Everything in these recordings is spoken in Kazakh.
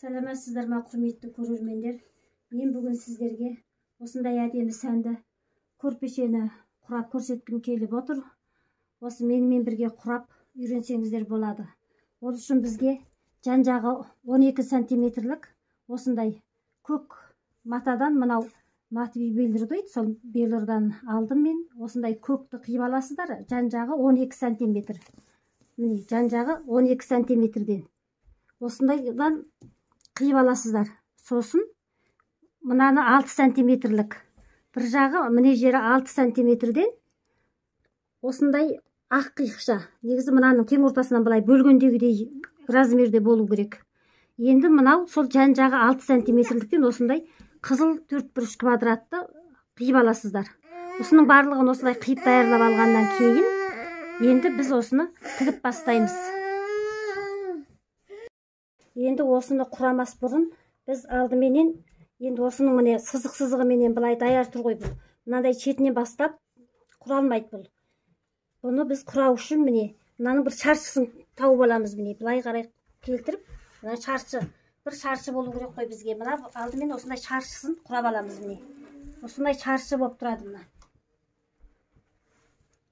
Сәлеметсіздер ме, құрметті көрермендер. Мен бүгін сіздерге осындай әдемі сәнді көрпешені құрап көрсеткім келіп отыр. Осы менімен бірге құрап үйренсеңіздер болады. Ол үшін бізге жан-жағы 12 сантиметрлік осындай көк матадан, мынау матви белдір дейді, сол белдірдан алдым мен. Осындай көкті қиып аласыздар, жан-жағы 12 сантиметр. Міне, жан-жағы 12 сантиметрден. Осындайдан қиып аласыздар. Сосын мынаны 6 сантиметрлік. Bir жағы, міне жері 6 сантиметрден осындай ақ қиықша. Негізі мынаның тең ортасынан былай бөлгендегідей размерде болу керек. Енді мынау сол жан-жағы 6 сантиметрліктен осындай қызыл 4x3 квадратты қиып аласыздар. Осының барлығын осылай қиып даярлап алғаннан кейін, енді біз осыны тігіп бастаймыз. Енді осыны құрамас бұрын біз алдыменен енді осының міне сызық-сызығы менен былай даяр тұр ғой бұл. Мынандай шетінен бастап құра алмайды бұл. Бұны біз құрау үшін міне мынаның бір шаршысын тауып аламыз, міне былай қарай келтіріп, мына шаршы, бір шаршы болу керек қой бізге. Мына алдымен осындай шаршысын құрап аламыз, міне. Осындай шаршы болып тұрады мына.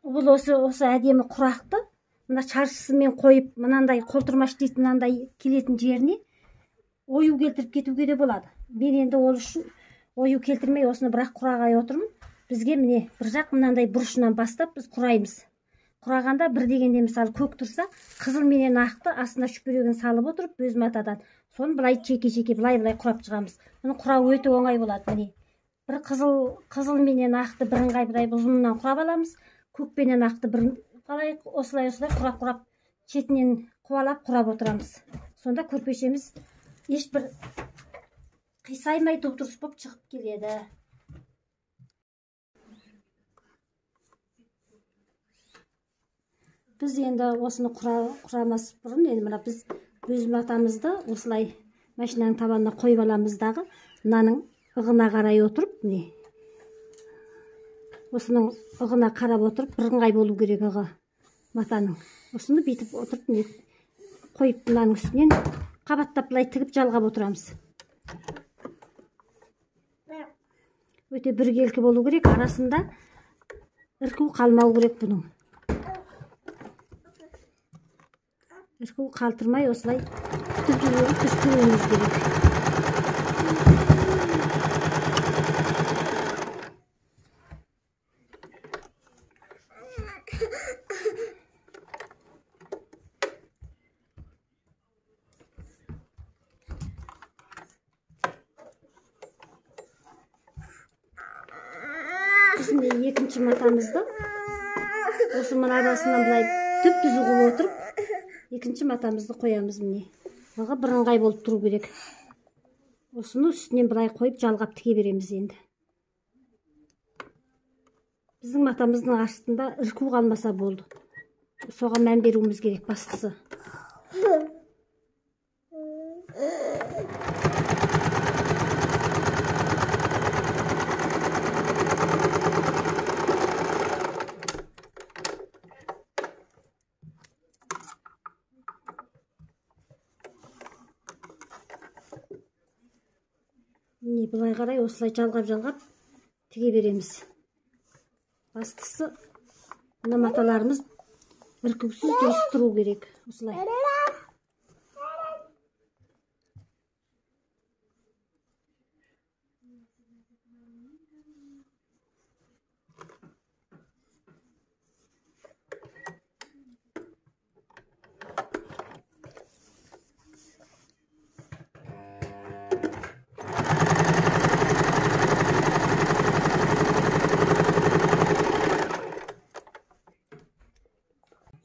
Бұл осы әдемі құрақты мына шаршысымен қойып, мынандай қолтырмаш дейтін мынандай келетін жеріне ою келтіріп кетуге де болады. Мен енді ол үшін ою келтірмей осыны бірақ құрағай отырмын. Бізге міне бір жақ мынандай бұрышынан бастап біз құраймыз. Құрағанда бір дегенде мысалы көк тұрса, қызыл менен ақты астына шүпірегін салып отырып, өз матадан соны былай чеке-чеке былай құрап шығамыз. Бұны құрау өте оңай болады. Міне бір қызыл менен ақты бірыңғай былай ұзынынан құрап аламыз. Көк пенен ақты бір қалай осылай құрап шетінен қуалап құрап отырамыз. Сонда көрпешеміз ешбір қисаймай дұп-дұрыс болып шығып келеді. Біз енді осыны құрамас бұрын, енді мына біз өз матамызды осылай машинаның табанына қойып аламыз дағы, мынаның ығына қарай отырып, міне осының ығына қарап отырып, бірыңғай болу керек ығы матаның. Осыны бүйтіп отырып, міне қойып мынаның үстінен қабаттап былай тігіп жалғап отырамыз. Өте біркелкі болу керек, арасында ірку қалмау керек бұның. Ірку қалтырмай осылай түстіруіміз керек. Біз екінші матамызды осы мына арасынан былай түп-түзу қылып отырып, екінші матамызды қоямыз, міне. Бұға бірыңғай болып тұру керек. Осыны үстінен былай қойып жалғап тіге береміз енді. Біздің матамыздың астында ірку қалмаса болды. Соған мән беруіміз керек бастысы. Міне былай қарай осылай жалғап тіге береміз. Бастысы мына маталарымыз іркусіз дұрыс тұру керек. Осылай.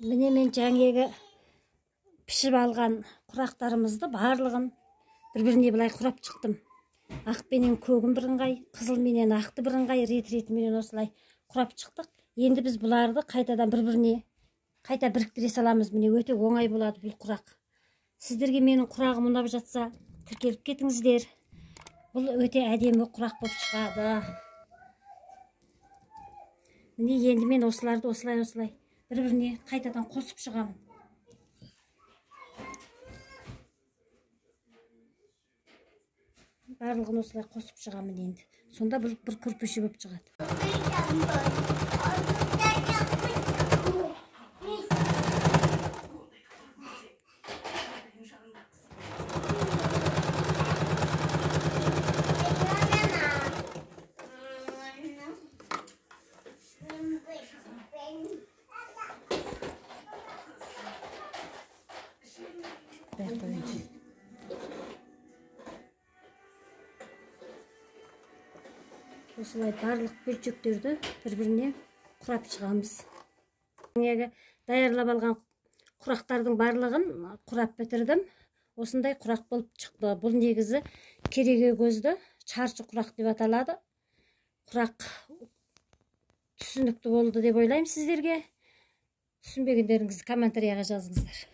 Міне мен жаңегі пішіп алған құрақтарымызды барлығын бір-біріне былай құрап шықтым. Ақ пенен көгін бірыңғай, қызыл менен ақты бірыңғай, рет менен осылай құрап шықтық. Енді біз бұларды қайтадан бір-біріне қайта біріктіре саламыз. Міне өте оңай болады бұл құрақ. Сіздерге менің құрағым ұнап жатса, тіркеліп кетіңіздер. Бұл өте әдемі құрақ болып шығады. Міне енді мен осыларды осылай бір-біріне қайтадан қосып шығамын. барлығын осылай қосып шығамын енді. Сонда бір көрпеше болып шығады. Осылай барлық бөлшектерді бір-біріне құрап шығамыз. Даярлап алған құрақтардың барлығын құрап бітірдім. Осындай құрақ болып шықты. Бұл негізі кереге көзді шаршы құрақ деп аталады. Құрақ түсінікті болды деп ойлаймын сіздерге. Түсінбегендеріңізді комментарияға жазыңыздар.